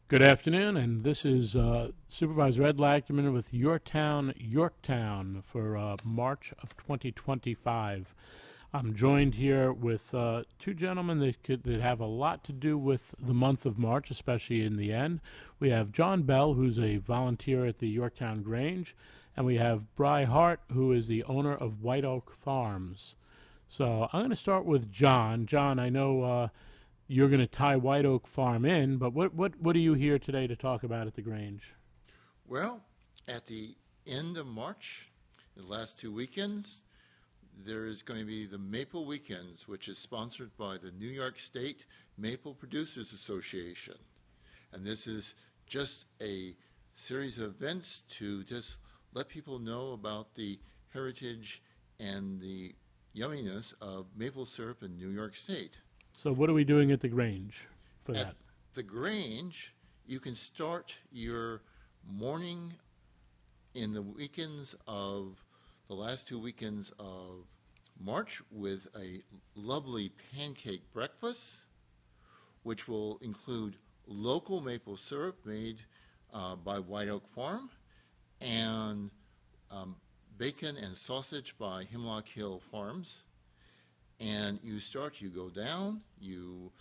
Good afternoon, and this is Supervisor Ed Lachterman with Yorktown for March of 2025. I'm joined here with two gentlemen that have a lot to do with the month of March, especially in the end. We have John Bell, who's a volunteer at the Yorktown Grange, and we have Bry Hart, who is the owner of White Oak Farms. So I'm going to start with John. John, I know you're going to tie White Oak Farm in, but what are you here today to talk about at the Grange? Well, at the end of March, the last 2 weekends, there is going to be the Maple Weekends, which is sponsored by the New York State Maple Producers Association. And this is just a series of events to just let people know about the heritage and the yumminess of maple syrup in New York State. So what are we doing at the Grange for that? At the Grange, you can start your morning in the weekends of the last 2 weekends of March with a lovely pancake breakfast, which will include local maple syrup made by White Oak Farm and bacon and sausage by Hemlock Hill Farms. And you go down, you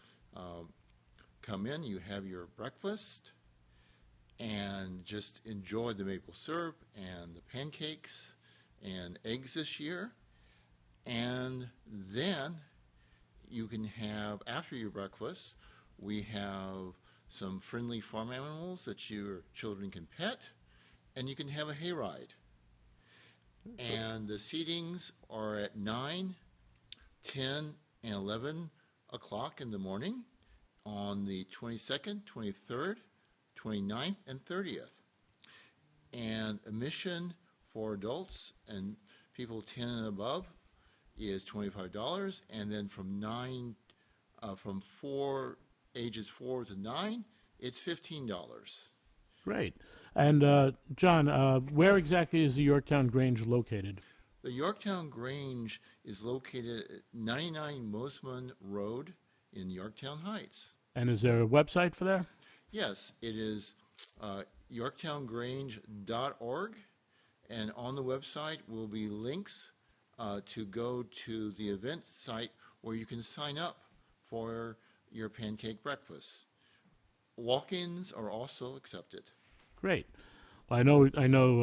come in, you have your breakfast, and just enjoy the maple syrup and the pancakes and eggs this year. And then you can have, after your breakfast, we have some friendly farm animals that your children can pet, and you can have a hayride. And the seatings are at 9, 10, and 11 o'clock in the morning on the 22nd, 23rd, 29th, and 30th. And admission for adults and people 10 and above is $25, and then from ages 4 to 9, it's $15. Great. And John, where exactly is the Yorktown Grange located? The Yorktown Grange is located at 99 Mosman Road in Yorktown Heights. And is there a website for that? Yes, it is yorktowngrange.org, and on the website will be links to go to the event site where you can sign up for your pancake breakfast. Walk-ins are also accepted. Great. Well, I know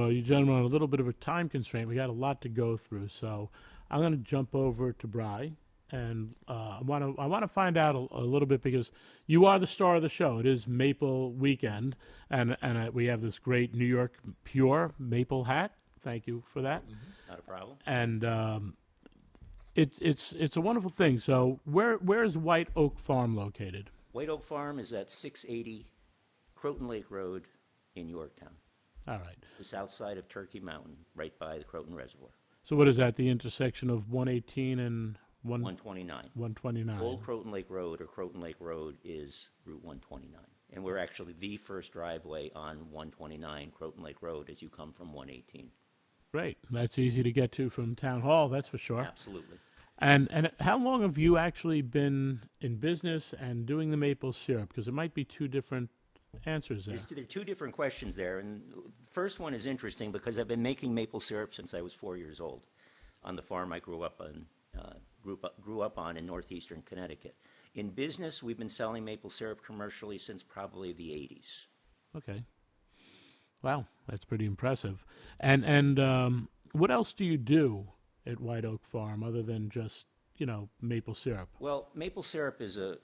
you gentlemen are a little bit of a time constraint. We got a lot to go through, so I'm going to jump over to Bry, and I want to find out a little bit, because you are the star of the show. It is Maple Weekend, and we have this great New York Pure maple hat. Thank you for that. Mm-hmm. Not a problem. And it's a wonderful thing. So where is White Oak Farm located? White Oak Farm is at 680 Croton Lake Road in Yorktown. All right. The south side of Turkey Mountain, right by the Croton Reservoir. So what is that, the intersection of 118 and 129. 129. Old Croton Lake Road, or Croton Lake Road, is Route 129. And we're actually the first driveway on 129 Croton Lake Road as you come from 118. Great. That's easy to get to from Town Hall, that's for sure. Absolutely. And how long have you actually been in business and doing the maple syrup? Because it might be two different answers there. There are two different questions there. And the first one is interesting because I've been making maple syrup since I was 4 years old on the farm I grew up on in northeastern Connecticut. In business, we've been selling maple syrup commercially since probably the 80s. Okay. Wow, that's pretty impressive. And what else do you do at White Oak Farm other than just, maple syrup? Well, maple syrup is a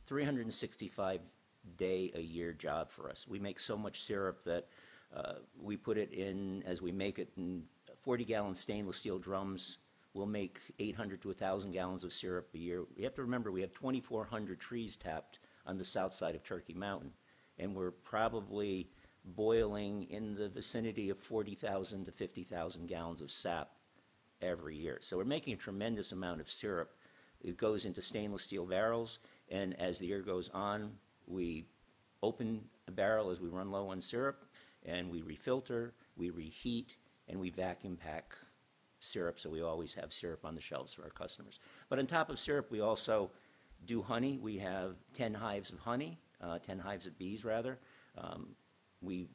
365-day-a-year job for us. We make so much syrup that we put it in, as we make it, in 40-gallon stainless steel drums. We'll make 800 to 1,000 gallons of syrup a year. You have to remember we have 2,400 trees tapped on the south side of Turkey Mountain, and we're probably boiling in the vicinity of 40,000 to 50,000 gallons of sap every year. So we're making a tremendous amount of syrup. It goes into stainless steel barrels, and as the year goes on, we open a barrel as we run low on syrup, and we refilter, we reheat, and we vacuum pack syrup, so we always have syrup on the shelves for our customers. But on top of syrup, we also do honey. We have 10 hives of honey 10 hives of bees, rather. We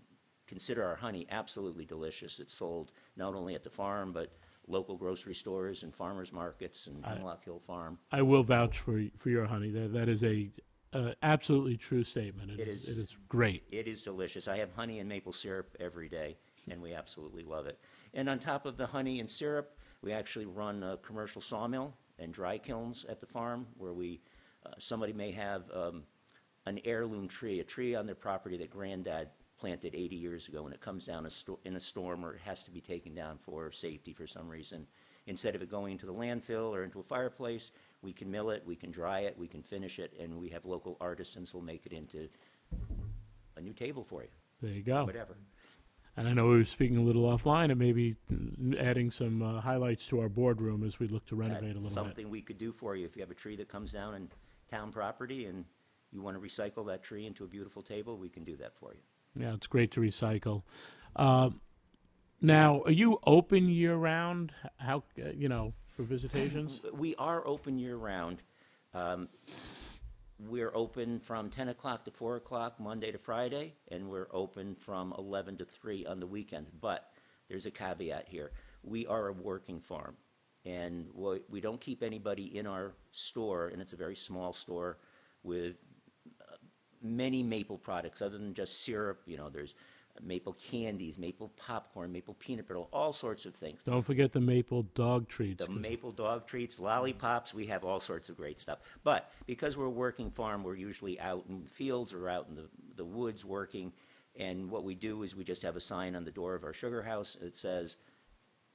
consider our honey absolutely delicious. It's sold not only at the farm, but local grocery stores and farmers markets and Hemlock Hill Farm. I will vouch for your honey. That is a absolutely true statement. It is great. It is delicious. I have honey and maple syrup every day, and we absolutely love it. And on top of the honey and syrup, we actually run a commercial sawmill and dry kilns at the farm where somebody may have an heirloom tree, a tree on their property that granddad planted 80 years ago, and it comes down in a storm or it has to be taken down for safety for some reason. Instead of it going into the landfill or into a fireplace, we can mill it, we can dry it, we can finish it, and we have local artisans who will make it into a new table for you. There you go. Whatever. And I know we were speaking a little offline and maybe adding some highlights to our boardroom as we look to renovate a little bit. Something we could do for you. If you have a tree that comes down in town property and you want to recycle that tree into a beautiful table, we can do that for you. Yeah, it's great to recycle. Now, are you open year-round, for visitations? We are open year-round. We're open from 10 o'clock to 4 o'clock Monday to Friday, and we're open from 11 to 3 on the weekends. But there's a caveat here. We are a working farm, and we don't keep anybody in our store, and it's a very small store with many maple products other than just syrup. There's maple candies, maple popcorn, maple peanut butter, all sorts of things. Don't forget the maple dog treats. The maple dog treats, lollipops, we have all sorts of great stuff. But because we're a working farm, we're usually out in the fields or out in the woods working. And what we do is we just have a sign on the door of our sugar house that says,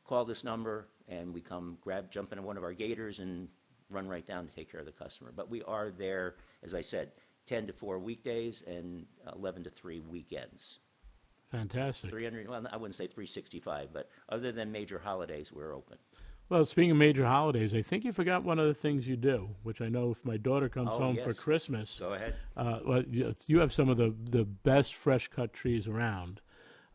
call this number, and we come jump into one of our gators and run right down to take care of the customer. But we are there, as I said, 10 to 4 weekdays and 11 to 3 weekends. Fantastic. 300, well, I wouldn't say 365, but other than major holidays, we're open. Well, speaking of major holidays, I think you forgot one of the things you do, which I know if my daughter comes home for Christmas. Go ahead. Well, you have some of the best fresh cut trees around,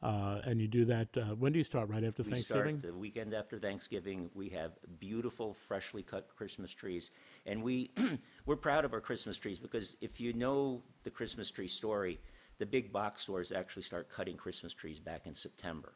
and you do that. When do you start? Right after Thanksgiving? We start the weekend after Thanksgiving. We have beautiful, freshly cut Christmas trees, and we're proud of our Christmas trees because if you know the Christmas tree story, the big box stores actually start cutting Christmas trees back in September.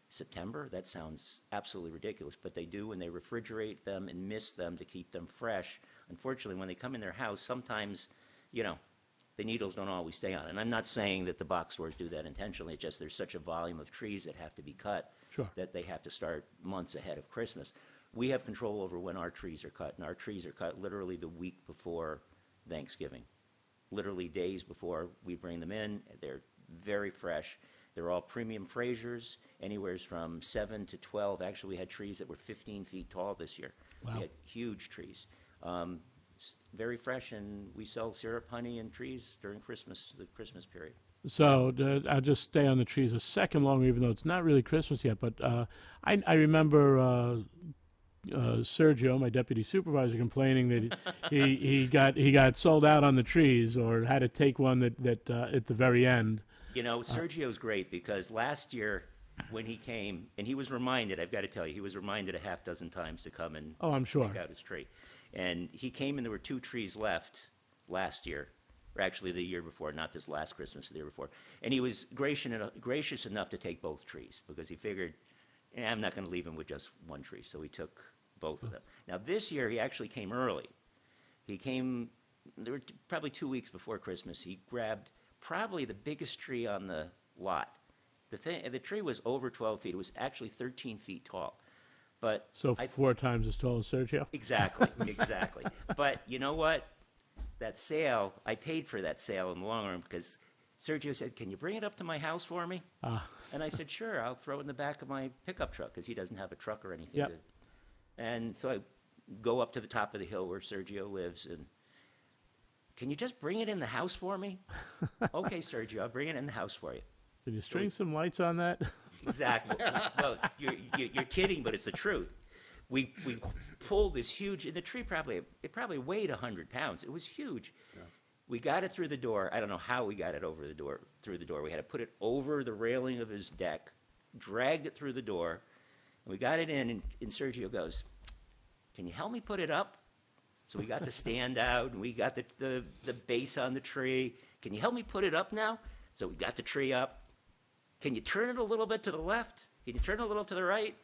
September? That sounds absolutely ridiculous, but they do, and they refrigerate them and mist them to keep them fresh. Unfortunately, when they come in their house, sometimes, the needles don't always stay on. And I'm not saying that the box stores do that intentionally. It's just there's such a volume of trees that have to be cut that they have to start months ahead of Christmas. We have control over when our trees are cut, and our trees are cut literally the week before Thanksgiving. Literally days before we bring them in. They're very fresh. They're all premium Frasers, anywhere from 7 to 12. Actually, we had trees that were 15 feet tall this year. Wow. We had huge trees. Very fresh, and we sell syrup, honey, and trees during the Christmas period. So I'll just stay on the trees a second longer, even though it's not really Christmas yet. But I remember Sergio, my deputy supervisor, complaining that he got sold out on the trees or had to take one that at the very end. Sergio's great because last year when he came, and he was reminded, I've got to tell you, he was reminded a half dozen times to come and I'm sure. pick out his tree. And he came and there were 2 trees left last year, or actually the year before, not this last Christmas, the year before. And he was gracious enough to take both trees because he figured, I'm not going to leave him with just one tree. So he took both of them. Now this year he actually came early. He came, there were probably 2 weeks before Christmas. He grabbed probably the biggest tree on the lot. The tree was over 12 feet. It was actually 13 feet tall. But 4 times as tall as Sergio? Exactly. But you know what? That sale, I paid for that sale in the long run because Sergio said, can you bring it up to my house for me? And I said, sure, I'll throw it in the back of my pickup truck because he doesn't have a truck or anything. Yep. And so I go up to the top of the hill where Sergio lives and, can you just bring it in the house for me? Okay, Sergio, I'll bring it in the house for you. Can you string some lights on that? Exactly. Well, you're kidding, but it's the truth. We pulled this huge, and the tree probably weighed 100 pounds. It was huge. Yeah. We got it through the door. I don't know how we got it through the door. We had to put it over the railing of his deck, dragged it through the door, and we got it in, and Sergio goes, can you help me put it up? So we got the stand out, and we got the base on the tree. can you help me put it up now? So we got the tree up. Can you turn it a little bit to the left? Can you turn it a little to the right?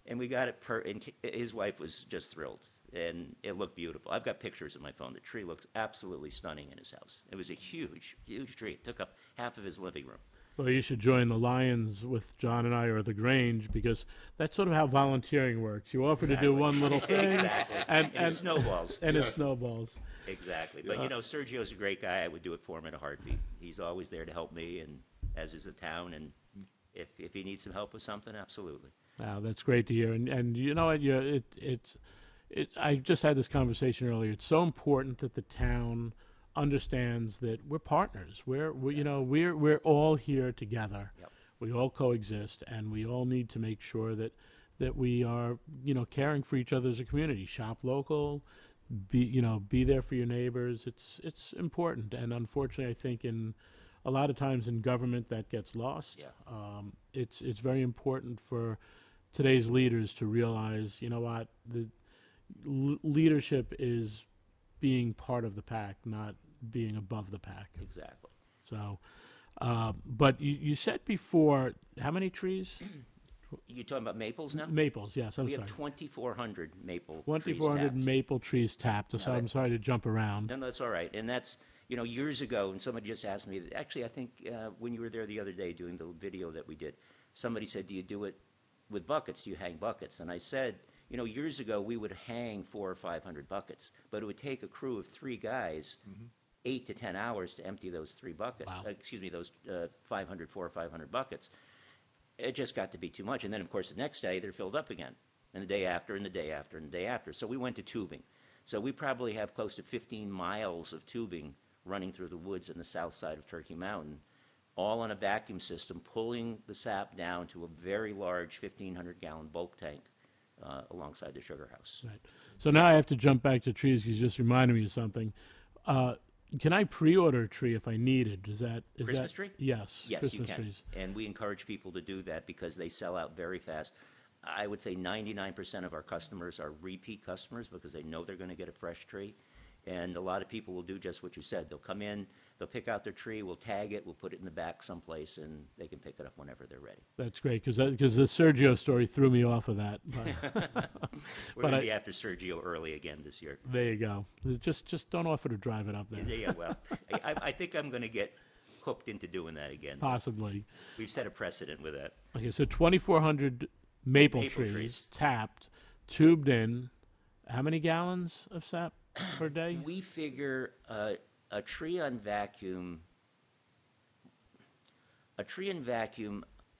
And we got it and his wife was just thrilled. And it looked beautiful. I've got pictures on my phone. The tree looks absolutely stunning in his house. It was a huge, huge tree. It took up half of his living room. Well, you should join the Lions with John and I, or the Grange, because that's sort of how volunteering works. You offer to do one little thing, Exactly. And it snowballs. and it snowballs. Exactly. But, Sergio's a great guy. I would do it for him in a heartbeat. He's always there to help me, and as is the town. And if he needs some help with something, absolutely. Wow, that's great to hear. And you know what? I just had this conversation earlier. It's so important that the town understands that we're partners. We're all here together. Yep. We all coexist, and we all need to make sure that we are caring for each other as a community. Shop local, be there for your neighbors. It's important, and unfortunately, I think in a lot of times in government that gets lost. Yeah. It's very important for today's leaders to realize, what the leadership is being part of the pack, not being above the pack. Exactly. So, but you said before, how many trees? You talking about maples now? Maples, yes. We sorry. have 2,400 maple 2,400 trees tapped. maple trees tapped. So I'm sorry to jump around. No, that's all right. And that's, years ago, and somebody just asked me, actually, I think when you were there the other day doing the video that we did, somebody said, do you do it with buckets? Do you hang buckets? And I said, years ago, we would hang 400 or 500 buckets, but it would take a crew of 3 guys 8 to 10 hours to empty those 3 buckets. Wow. Those 400 or 500 buckets. It just got to be too much. And then, of course, the next day, they're filled up again. And the day after, and the day after, and the day after. So we went to tubing. So we probably have close to 15 miles of tubing running through the woods on the south side of Turkey Mountain, all on a vacuum system, pulling the sap down to a very large 1,500-gallon bulk tank alongside the sugar house. Right. So now I have to jump back to trees because you just reminded me of something. Can I pre-order a tree if I need it? Is Christmas tree? Yes. Yes, Christmas you can. trees. And we encourage people to do that because they sell out very fast. I would say 99% of our customers are repeat customers because they know they're going to get a fresh tree. And a lot of people will do just what you said. They'll come in, they'll pick out their tree, we'll tag it, we'll put it in the back someplace, and they can pick it up whenever they're ready. That's great because the Sergio story threw me off of that. But, We're going to be after Sergio early again this year. There you go. Just don't offer to drive it up there. Yeah, well, I think I'm going to get hooked into doing that again. Possibly. We've set a precedent with that. Okay, so 2,400 maple trees tapped, tubed in. How many gallons of sap per day? We figure a tree on vacuum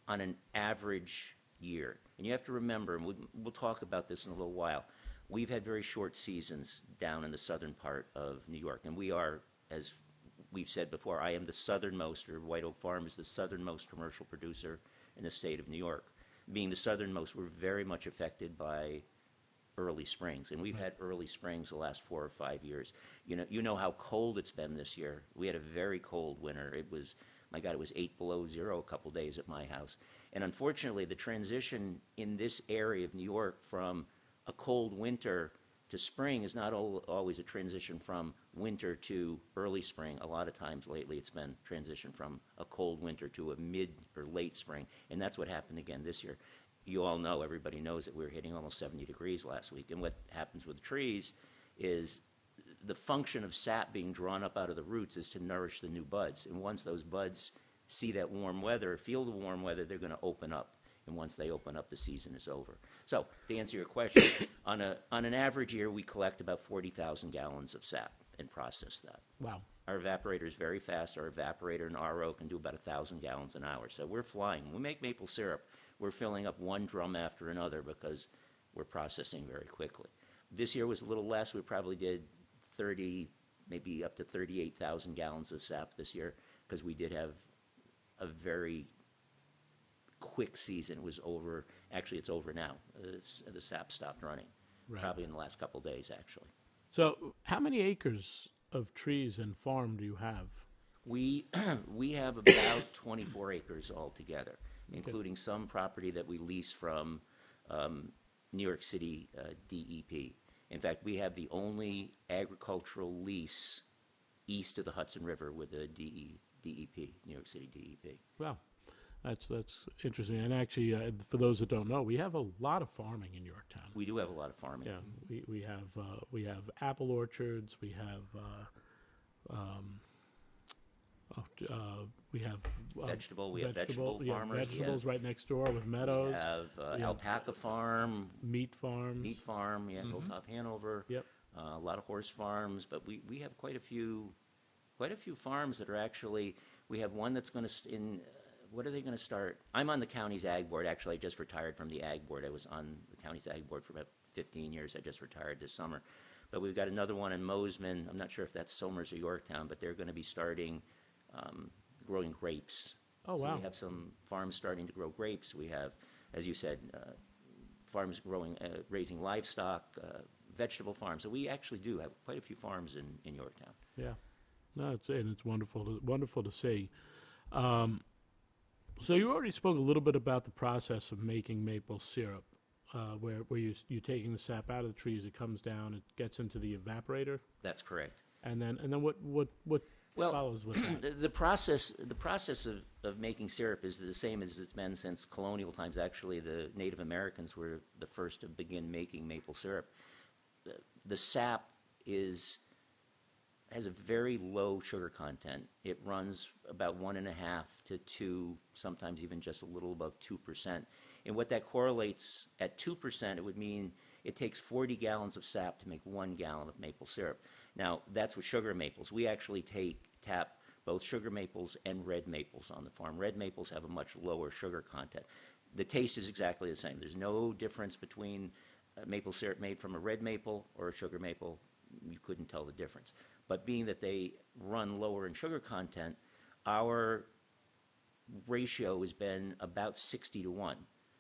on an average year. And you have to remember, and we'll talk about this in a little while, we've had very short seasons down in the southern part of New York. And we are, as we've said before, I am the southernmost, or White Oak Farm is the southernmost commercial producer in the state of New York. Being the southernmost, we're very much affected by early springs, and we've had early springs the last 4 or 5 years. You know how cold it's been this year. We had a very cold winter. It was 8 below zero a couple days at my house. And unfortunately, the transition in this area of New York from a cold winter to spring is not always a transition from winter to early spring. A lot of times lately it's been transition from a cold winter to a mid or late spring, and that's what happened again this year. You all know, everybody knows that we were hitting almost 70 degrees last week. And what happens with trees is the function of sap being drawn up out of the roots is to nourish the new buds. And once those buds see that warm weather, feel the warm weather, they're going to open up. And once they open up, the season is over. So to answer your question, on an average year, we collect about 40,000 gallons of sap and process that. Wow. Our evaporator is very fast. Our evaporator and RO can do about 1,000 gallons an hour. So we're flying. When we make maple syrup, we're filling up one drum after another because we're processing very quickly. This year was a little less. We probably did 30, maybe up to 38,000 gallons of sap this year because we did have a very quick season. It was over. Actually, it's over now. The sap stopped running, probably in the last couple of days, actually. So how many acres of trees and farm do you have? We have about 24 acres altogether, including some property that we lease from New York City DEP. In fact, we have the only agricultural lease east of the Hudson River with the DEP, New York City DEP. Wow, that's interesting. And actually, for those that don't know, we have a lot of farming in Yorktown. We do have a lot of farming. Yeah, we have apple orchards. We have we have vegetable farmers. Vegetables right next door with meadows. We have alpaca farm, meat farms. Hilltop Hanover. Yep. A lot of horse farms, but we have quite a few farms that are actually. We have one that's going to what are they going to start? I'm on the county's ag board. Actually, I just retired from the ag board. I was on the county's ag board for about 15 years. I just retired this summer. But we've got another one in Mosman. I'm not sure if that's Somers or Yorktown, but they're going to be starting growing grapes. Oh, so wow. we have some farms starting to grow grapes. We have, as you said, farms raising livestock, vegetable farms. So we actually do have quite a few farms in Yorktown. Yeah. No, it's wonderful to see. So you already spoke a little bit about the process of making maple syrup, where you're taking the sap out of the trees, it comes down, it gets into the evaporator, That's correct. and then what follows with that? The process of making syrup is the same as it's been since colonial times. Actually, the Native Americans were the first to begin making maple syrup. The sap has a very low sugar content. It runs about 1.5 to 2, sometimes even just a little above 2%. And what that correlates at 2%, it would mean it takes 40 gallons of sap to make 1 gallon of maple syrup. Now, that's with sugar maples. We actually tap both sugar maples and red maples on the farm. Red maples have a much lower sugar content. The taste is exactly the same. There's no difference between maple syrup made from a red maple or a sugar maple. You couldn't tell the difference. But being that they run lower in sugar content, our ratio has been about 60-1.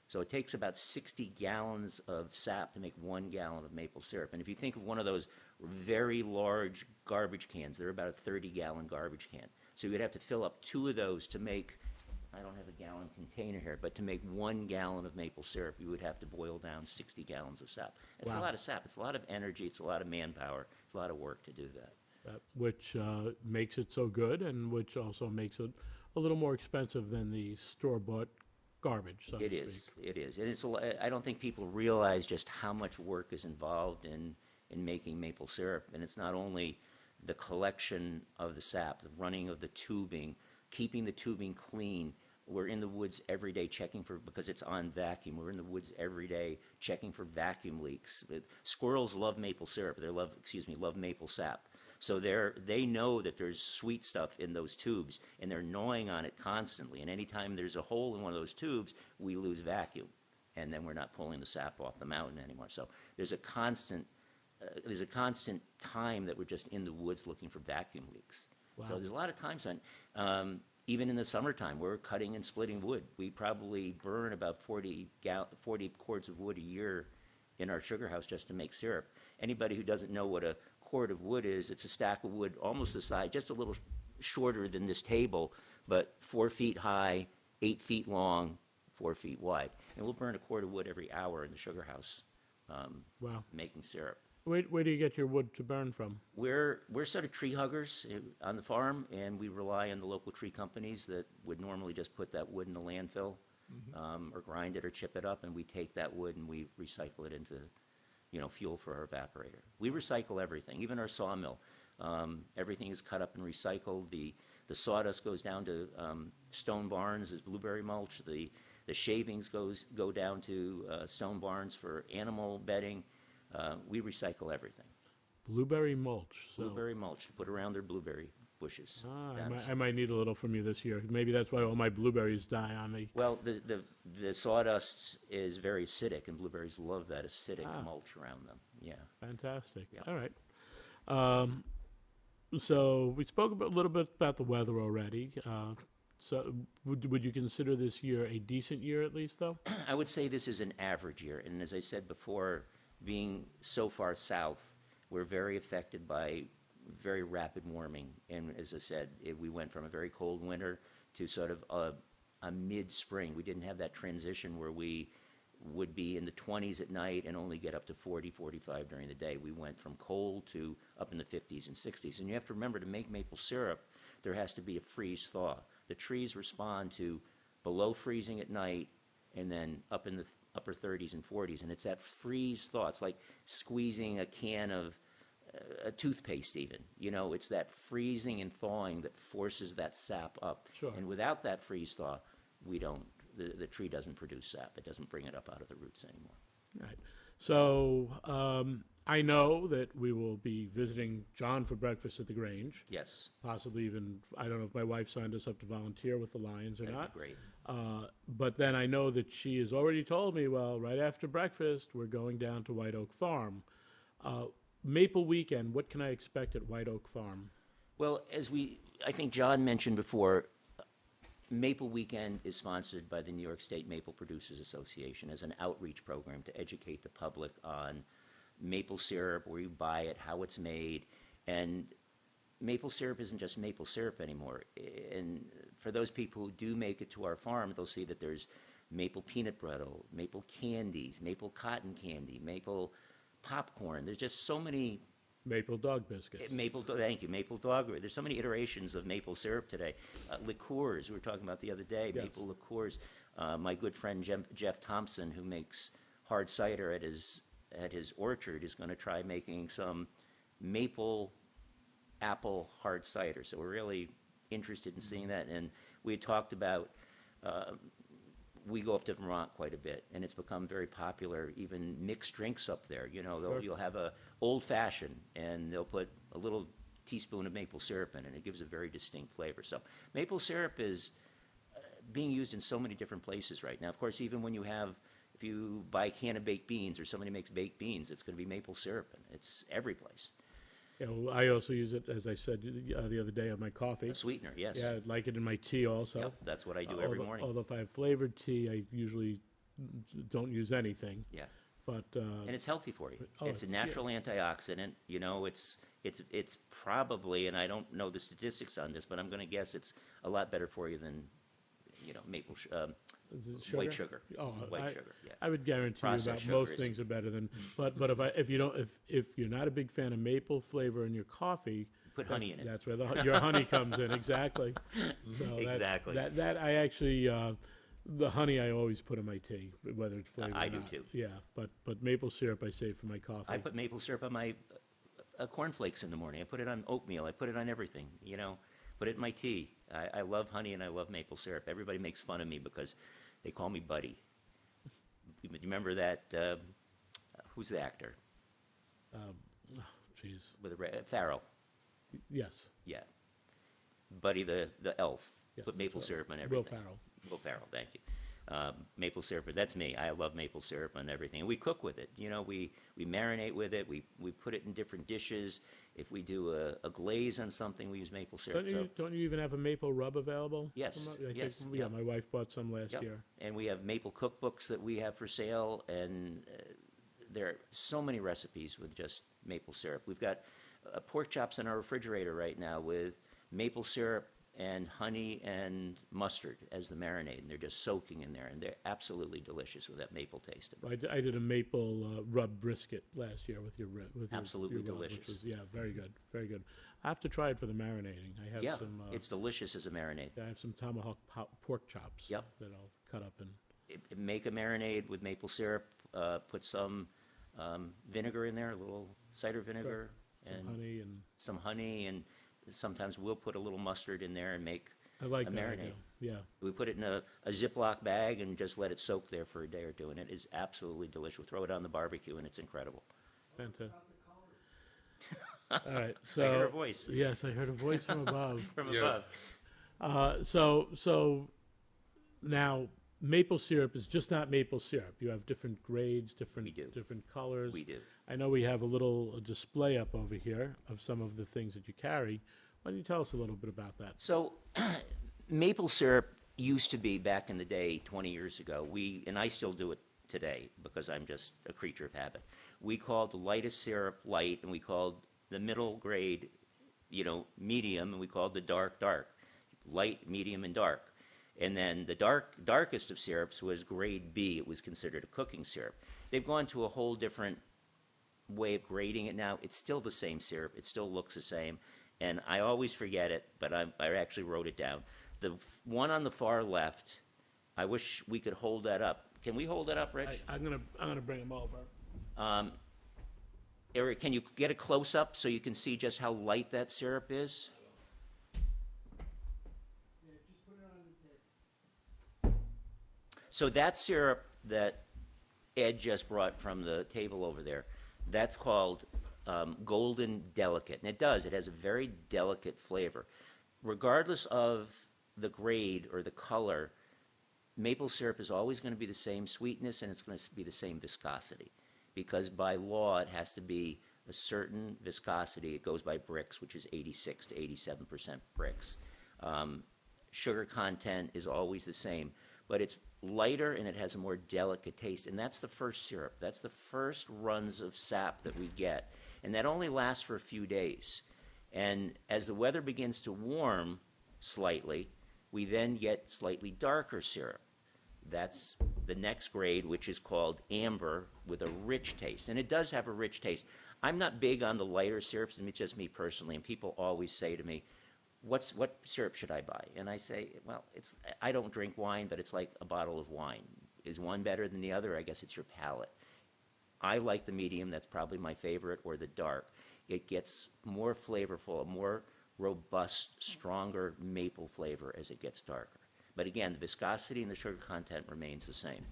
So it takes about 60 gallons of sap to make 1 gallon of maple syrup. And if you think of one of those very large garbage cans, they're about a 30-gallon garbage can. So you'd have to fill up 2 of those to make, I don't have a gallon container here, but to make 1 gallon of maple syrup, you would have to boil down 60 gallons of sap. It's Wow. a lot of sap. It's a lot of energy. It's a lot of manpower. It's a lot of work to do that. Which makes it so good, and which also makes it a little more expensive than the store-bought garbage. So It to is. speak. It is. And I don't think people realize just how much work is involved in making maple syrup. And it's not only the collection of the sap, the running of the tubing, keeping the tubing clean. We're in the woods every day because it's on vacuum. We're in the woods every day checking for vacuum leaks. Squirrels love maple syrup. Love maple sap. So they know that there's sweet stuff in those tubes, and they're gnawing on it constantly. And anytime there's a hole in one of those tubes, we lose vacuum, and then we're not pulling the sap off the mountain anymore. So there's a constant time that we're just in the woods looking for vacuum leaks. Wow. So there's a lot of time spent. Even in the summertime, we're cutting and splitting wood. We probably burn about 40 cords of wood a year in our sugar house just to make syrup. Anybody who doesn't know what a cord of wood is, it's a stack of wood almost the size, just a little shorter than this table, but 4 feet high, 8 feet long, 4 feet wide. And we'll burn a cord of wood every hour in the sugar house Wow. making syrup. Where do you get your wood to burn from? We're sort of tree huggers on the farm, and we rely on the local tree companies that would normally just put that wood in the landfill or grind it or chip it up, and we take that wood and we recycle it into fuel for our evaporator. We recycle everything, even our sawmill. Everything is cut up and recycled. The sawdust goes down to stone barns as blueberry mulch. The shavings go down to stone barns for animal bedding. We recycle everything. Blueberry mulch. So. Blueberry mulch to put around their blueberry bushes. I might need a little from you this year. Maybe that's why all my blueberries die on me. Well, the sawdust is very acidic, and blueberries love that acidic mulch around them. Yeah. Fantastic. Yeah. All right. So we spoke a little bit about the weather already. So would you consider this year a decent year at least, though? I would say this is an average year, and as I said before, being so far south, we're very affected by very rapid warming. And as I said, we went from a very cold winter to sort of a mid-spring. We didn't have that transition where we would be in the 20s at night and only get up to 40, 45 during the day. We went from cold to up in the 50s and 60s. And you have to remember, to make maple syrup, there has to be a freeze thaw. The trees respond to below freezing at night and then up in the upper 30s and 40s. And it's that freeze thaw. It's like squeezing a can of a toothpaste even. You know, it's that freezing and thawing that forces that sap up. Sure. And without that freeze thaw, the tree doesn't produce sap. It doesn't bring it up out of the roots anymore. Right. So I know that we will be visiting John for breakfast at the Grange. Yes. Possibly even, I don't know if my wife signed us up to volunteer with the Lions or That'd not. be great. But then I know that she has already told me, well, right after breakfast, we're going down to White Oak Farm. Maple Weekend, what can I expect at White Oak Farm? Well, I think John mentioned before, Maple Weekend is sponsored by the New York State Maple Producers Association as an outreach program to educate the public on maple syrup, where you buy it, how it's made. And maple syrup isn't just maple syrup anymore. And for those people who do make it to our farm, they'll see that there's maple peanut brittle, maple candies, maple cotton candy, maple popcorn. There's just so many. Maple dog biscuits. Thank you, maple dog. There's so many iterations of maple syrup today. Liqueurs, we were talking about the other day, Yes. maple liqueurs. My good friend Jeff Thompson, who makes hard cider at his orchard, is going to try making some maple apple hard cider. So we're really interested in seeing that. And we had talked about, we go up to Vermont quite a bit, and it's become very popular, even mixed drinks up there. You know, Sure. you'll have a old-fashioned, and they'll put a little teaspoon of maple syrup in it, and it gives a very distinct flavor. So maple syrup is being used in so many different places right now. Of course, even when if you buy a can of baked beans or somebody makes baked beans, it's going to be maple syrup, and it's every place. Yeah, well, I also use it, as I said the other day, on my coffee. A sweetener, yes. Yeah, I like it in my tea also. Yep, that's what I do every morning. Although if I have flavored tea, I usually don't use anything. Yeah. But And it's healthy for you. Oh, It's a natural antioxidant. You know, it's probably, and I don't know the statistics on this, but I'm going to guess it's a lot better for you than, maple is it sugar? white sugar. Oh, White sugar, yeah. I would guarantee you Processed that sugar most is- things are better than. But if you're not a big fan of maple flavor in your coffee, Put honey in it. that's where your honey comes in. Exactly. So Exactly. That I actually. The honey I always put in my tea, whether it's flavored I or do not. too. Yeah, but maple syrup I save for my coffee. I put maple syrup on my cornflakes in the morning. I put it on oatmeal. I put it on everything, Put it in my tea. I love honey and I love maple syrup. Everybody makes fun of me because they call me Buddy. You remember that, who's the actor? Jeez. With Farrell. Yes. Yeah. Buddy the elf. Yes. Put maple syrup on Will everything. Ferrell. Will Ferrell, thank you. Maple syrup, that's me. I love maple syrup on everything. And we cook with it. We marinate with it. We put it in different dishes. If we do a glaze on something, we use maple syrup. Don't you even have a maple rub available? Yes, yes, Yeah, yep. my wife bought some last Yep. year. And we have maple cookbooks that we have for sale, and there are so many recipes with just maple syrup. We've got pork chops in our refrigerator right now with maple syrup and honey and mustard as the marinade, and they're just soaking in there, and they're absolutely delicious with that maple taste. I did a maple rub brisket last year with your Absolutely your rub, delicious. which was, very good, very good. I have to try it for the marinating. I have Yeah, some. it's delicious as a marinade. I have some tomahawk pork chops. Yep. That I'll cut up and. Make a marinade with maple syrup, put some vinegar in there, a little cider vinegar, Some honey and. some honey, and sometimes we'll put a little mustard in there and make I like a that marinade. idea. Yeah. We put it in a Ziploc bag and just let it soak there for a day or two, and it is absolutely delicious. We'll throw it on the barbecue, and it's incredible. Fantastic. All right. So. I hear a voice Yes, I heard a voice from above. from Yes. above. So now maple syrup is just not maple syrup. You have different grades, different We do. different colors. We do. I know we have a little display up over here of some of the things that you carry. Why don't you tell us a little bit about that? So, maple syrup used to be, back in the day, 20 years ago, and I still do it today because I'm just a creature of habit. We called the lightest syrup light, and we called the middle grade, medium, and we called the dark. Light, medium, and dark. And then the darkest of syrups was grade B. It was considered a cooking syrup. They've gone to a whole different way of grading it now. It's still the same syrup. It still looks the same. And I always forget it, but I actually wrote it down. The one on the far left, I wish we could hold that up. Can we hold that up, Rich? I'm gonna bring them over. Eric, can you get a close-up so you can see just how light that syrup is? So that syrup that Ed just brought from the table over there, that's called Golden Delicate. And it has a very delicate flavor. Regardless of the grade or the color, maple syrup is always going to be the same sweetness and it's going to be the same viscosity. Because by law, it has to be a certain viscosity. It goes by Brix, which is 86 to 87% Brix. Sugar content is always the same, but it's lighter and it has a more delicate taste. And that's the first syrup. That's the first runs of sap that we get. And that only lasts for a few days. And as the weather begins to warm slightly, we then get slightly darker syrup. That's the next grade, which is called amber, with a rich taste. And it does have a rich taste. I'm not big on the lighter syrups, and it's just me personally, and people always say to me, what syrup should I buy? And I say, well, I don't drink wine, but it's like a bottle of wine. Is one better than the other? I guess it's your palate. I like the medium. That's probably my favorite, or the dark. It gets more flavorful, a more robust, stronger maple flavor as it gets darker. But again, the viscosity and the sugar content remains the same.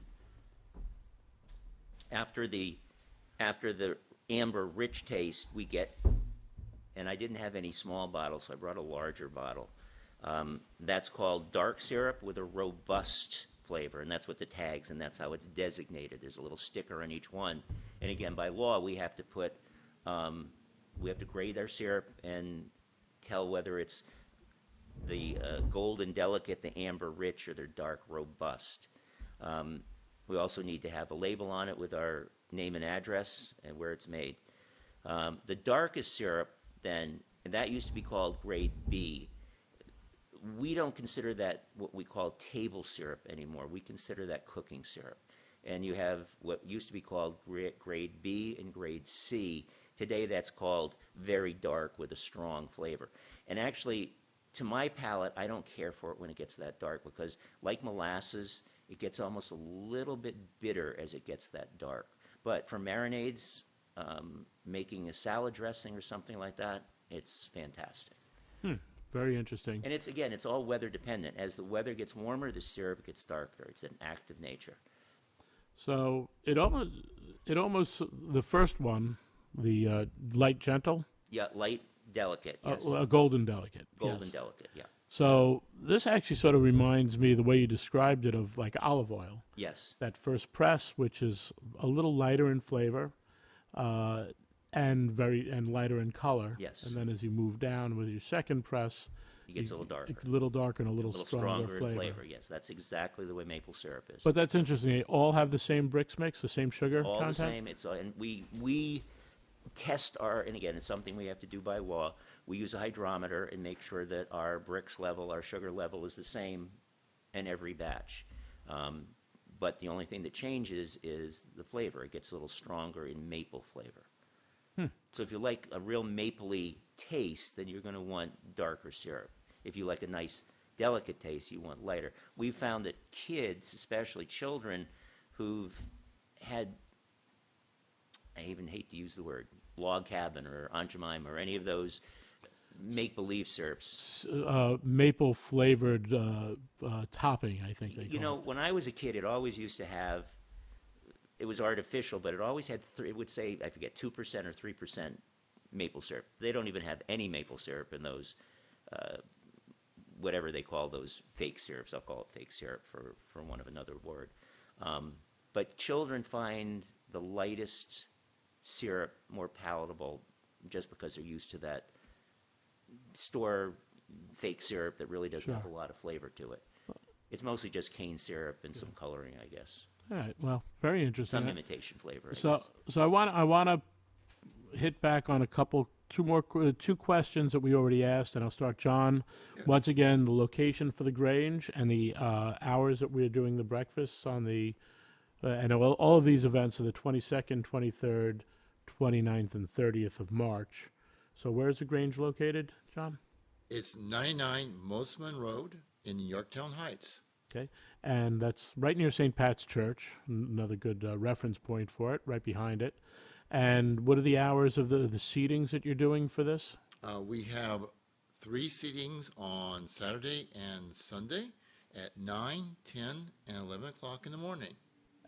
After the amber rich taste, we get, and I didn't have any small bottles, so I brought a larger bottle. That's called dark syrup with a robust flavor, and that's what the tags, and that's how it's designated. There's a little sticker on each one. And again, by law, we have to put, we have to grade our syrup and tell whether it's the golden delicate, the amber rich, or the dark robust. We also need to have a label on it with our name and address and where it's made. The darkest syrup, then, and that used to be called grade B. We don't consider that what we call table syrup anymore. We consider that cooking syrup. And you have what used to be called grade B and grade C. Today that's called very dark with a strong flavor. And actually, to my palate, I don't care for it when it gets that dark because, like molasses, it gets almost a little bit bitter as it gets that dark. But for marinades, making a salad dressing or something like that, it's fantastic. Very interesting. And it's all weather dependent. As the weather gets warmer, the syrup gets darker. It's an act of nature. So it almost the first one, the light gentle. Yeah, light delicate. Yes. A golden delicate. Golden yes. delicate. Yeah. So this actually sort of reminds me, the way you described it, of like olive oil. Yes. That first press, which is a little lighter in flavor, and lighter in color. Yes. And then as you move down with your second press, it gets a little darker. A little darker and a little stronger flavor. in flavor. Yes, that's exactly the way maple syrup is. But that's interesting. They all have the same Brix mix, the same sugar it's all content? the same. And we test and again, it's something we have to do by law. We use a hydrometer and make sure that our Brix level, our sugar level, is the same in every batch. But the only thing that changes is the flavor. It gets a little stronger in maple flavor. So if you like a real mapley taste, then you're going to want darker syrup. If you like a nice delicate taste, you want lighter. We've found that kids, especially children who've had, I even hate to use the word, log cabin or Aunt Jemima or any of those make-believe syrups. Maple flavored topping, I think they call it. You know, when I was a kid, it always used to have, it was artificial, but it always had, it would say, I forget, 2% or 3% maple syrup. They don't even have any maple syrup in those, whatever they call those fake syrups. I'll call it fake syrup for want of another word. But children find the lightest syrup more palatable just because they're used to that store fake syrup that really doesn't have a lot of flavor to it. It's mostly just cane syrup and some coloring, I guess. All right. Well, very interesting. Some imitation flavor. So I want to hit back on a couple two questions that we already asked, and I'll start, John. Yeah. Once again, the location for the Grange and the hours that we're doing the breakfasts on the, and all of these events are the 22nd, 23rd, 29th, and 30th of March. So where's the Grange located, John? It's 99 Mosman Road in Yorktown Heights. Okay, and that's right near St. Pat's Church, another good reference point for it, right behind it. And what are the hours of the seatings that you're doing for this? We have 3 seatings on Saturday and Sunday at 9, 10, and 11 o'clock in the morning.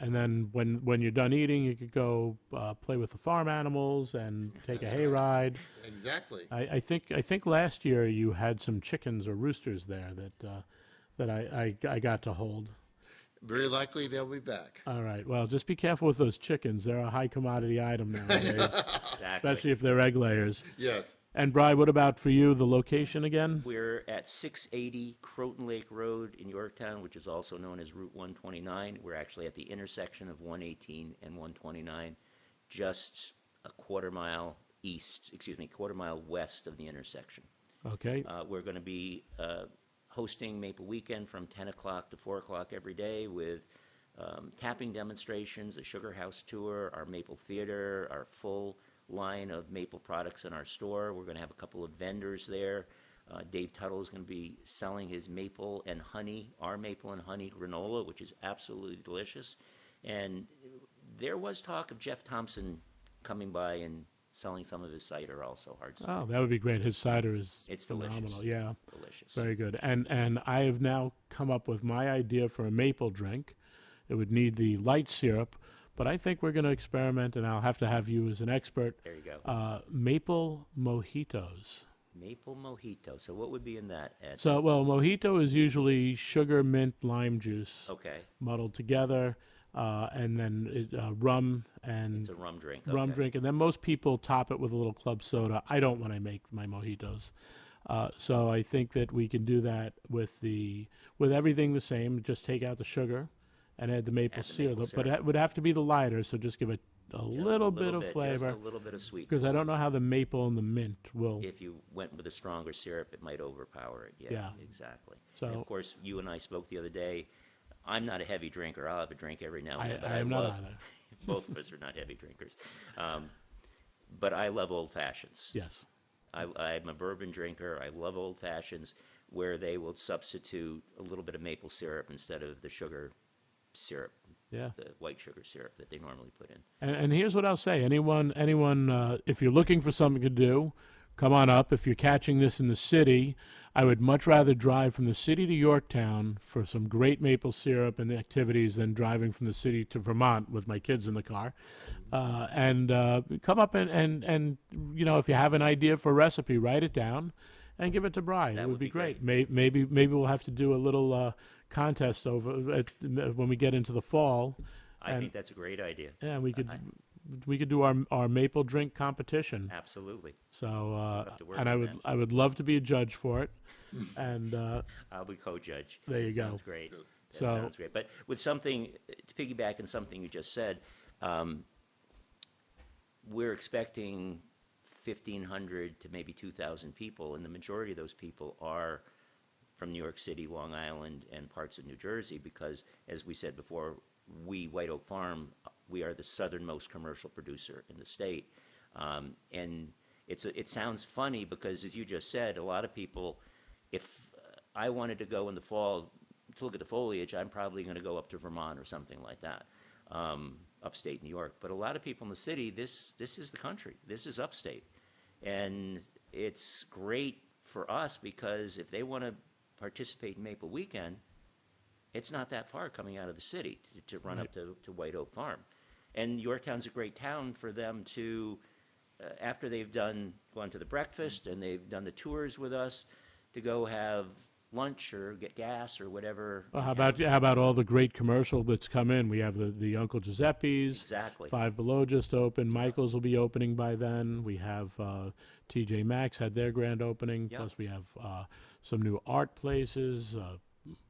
And then when you're done eating, you could go play with the farm animals and take a hayride. Exactly. I think last year you had some chickens or roosters there that I got to hold. Very likely they'll be back. All right. Well, just be careful with those chickens. They're a high commodity item nowadays, Exactly. especially if they're egg layers. Yes. And Bri, what about for you, the location again? We're at 680 Croton Lake Road in Yorktown, which is also known as Route 129. We're actually at the intersection of 118 and 129, just a quarter mile west of the intersection. Okay. We're going to be hosting Maple Weekend from 10 o'clock to 4 o'clock every day with tapping demonstrations, a Sugar House tour, our Maple Theater, our full line of maple products in our store. We're going to have a couple of vendors there. Dave Tuttle is going to be selling his maple and honey, our maple and honey granola, which is absolutely delicious. And there was talk of Jeff Thompson coming by and selling some of his cider also, hard cider. Oh, that would be great. His cider is It's phenomenal. delicious. Yeah, Delicious. very good. And I have now come up with my idea for a maple drink. It would need the light syrup, but I think we're going to experiment, and I'll have to have you as an expert. There you go. Maple mojitos. Maple mojito. So what would be in that, Ed? So, well, mojito is usually sugar, mint, lime juice Okay. muddled together, and then rum and It's a rum drink. rum Okay. drink, and then most people top it with a little club soda. I don't when I make my mojitos. So I think that we can do that with everything the same. Just take out the sugar and add the maple Add the syrup. maple But syrup. it would have to be the lighter, so just give it a Just little bit of Just flavor. a little bit of sweetness. Because I don't know how the maple and the mint will. If you went with a stronger syrup, it might overpower it. Yeah. Exactly. So- And of course, you and I spoke the other day. I'm not a heavy drinker. I'll have a drink every now and then. but I am not love- either. Both of us are not heavy drinkers. But I love old fashions. Yes. I'm a bourbon drinker. I love old fashions where they will substitute a little bit of maple syrup instead of the sugar syrup, Yeah. the white sugar syrup that they normally put in. And here's what I'll say: anyone, if you're looking for something to do, come on up. If you're catching this in the city, I would much rather drive from the city to Yorktown for some great maple syrup and activities than driving from the city to Vermont with my kids in the car. And come up and if you have an idea for a recipe, write it down and give it to Brian. It would be great. Maybe we'll have to do a little contest when we get into the fall. I think that's a great idea. Yeah, we could do our maple drink competition. Absolutely. So have to work and on I would love to be a judge for it. And I'll be co-judge. There you That go. Sounds great. That So- sounds great. But with something, to piggyback on something you just said, we're expecting 1,500 to maybe 2,000 people, and the majority of those people are from New York City, Long Island, and parts of New Jersey because, as we said before, White Oak Farm, we are the southernmost commercial producer in the state. And it sounds funny because, as you just said, a lot of people, if I wanted to go in the fall to look at the foliage, I'm probably going to go up to Vermont or something like that, upstate New York. But a lot of people in the city, this is the country. This is upstate. And it's great for us because if they want to participate in Maple Weekend, it's not that far coming out of the city to run up to White Oak Farm. And Yorktown's a great town for them to, after they've gone to the breakfast and they've done the tours with us, to go have lunch or get gas or whatever. well, how about all the great commercial that's come in? We have the Uncle Giuseppe's. Exactly. Five Below just opened. Michael's will be opening by then. We have TJ Maxx had their grand opening. Yep. Plus we have some new art places,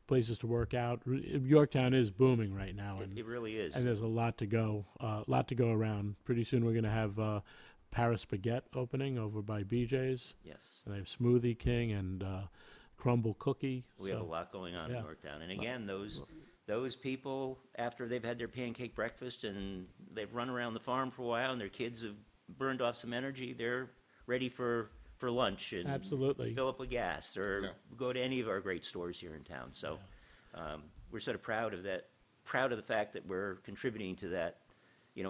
places to work out. Yorktown is booming right now, and It really is. there's a lot to go around. Pretty soon we're going to have Paris Baguette opening over by BJ's. Yes. And they have Smoothie King and Crumble Cookie. We have a lot going on yeah. in Yorktown. And again, those people, after they've had their pancake breakfast and they've run around the farm for a while and their kids have burned off some energy, they're ready for lunch and Absolutely. fill up with gas or go to any of our great stores here in town. So we're sort of proud of that, proud of the fact that we're contributing to that,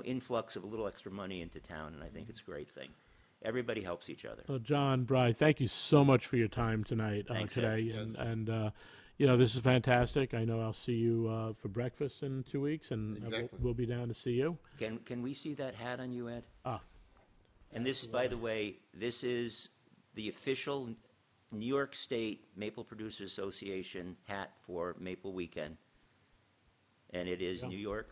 influx of a little extra money into town, and I think it's a great thing. Everybody helps each other. Well, John, Bri, thank you so much for your time tonight, Thanks, today. Ed. Yes. And this is fantastic. I know I'll see you for breakfast in 2 weeks, and Exactly. we'll be down to see you. Can we see that hat on you, Ed? Ah. And this, by the way, this is the official New York State Maple Producers Association hat for Maple Weekend, and it is New York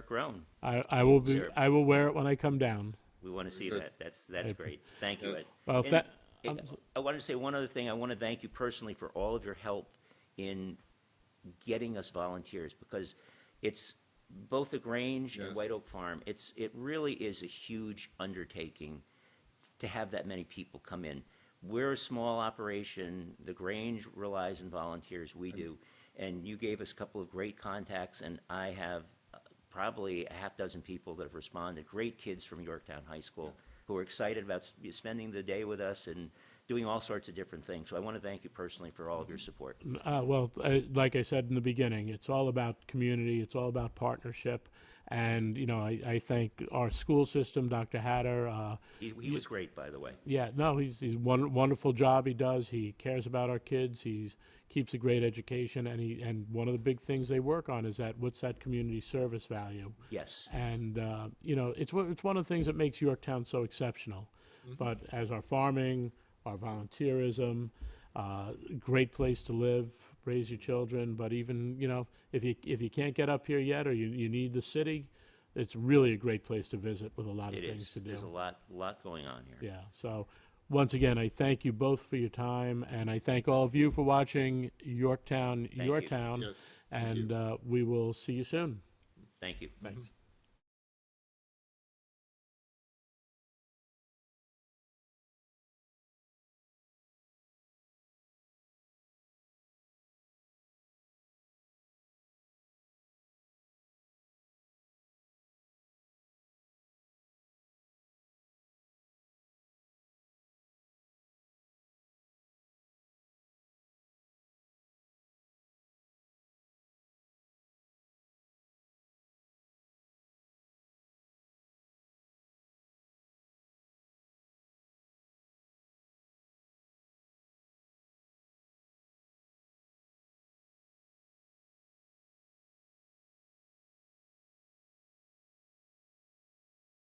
grown. I will be. Sir. I will wear it when I come down. We want to see Good. that. That's great. Thank you, Yes. Ed. Well, And I wanted to say one other thing. I want to thank you personally for all of your help in getting us volunteers, because it's both the Grange and Yes. White Oak Farm. It really is a huge undertaking to have that many people come in. We're a small operation. The Grange relies on volunteers. We do. And you gave us a couple of great contacts, and I have probably a half dozen people that have responded, great kids from Yorktown High School who are excited about spending the day with us and doing all sorts of different things. So I want to thank you personally for all of your support. Like I said in the beginning, it's all about community. It's all about partnership. And, I thank our school system, Dr. Hatter. He was great, by the way. Yeah, no, he's one wonderful job he does. He cares about our kids. He keeps a great education, and one of the big things they work on is what's that community service value. Yes. And it's one of the things that makes Yorktown so exceptional. But as our farming, our volunteerism, great place to live, raise your children. But even if you can't get up here yet, or you need the city, it's really a great place to visit with a lot of things to do. There's a lot going on here. Yeah. So once again, I thank you both for your time, and I thank all of you for watching Yorktown, Thank Your you. Town. Yes. Thank And we will see you soon. Thank you. Thanks.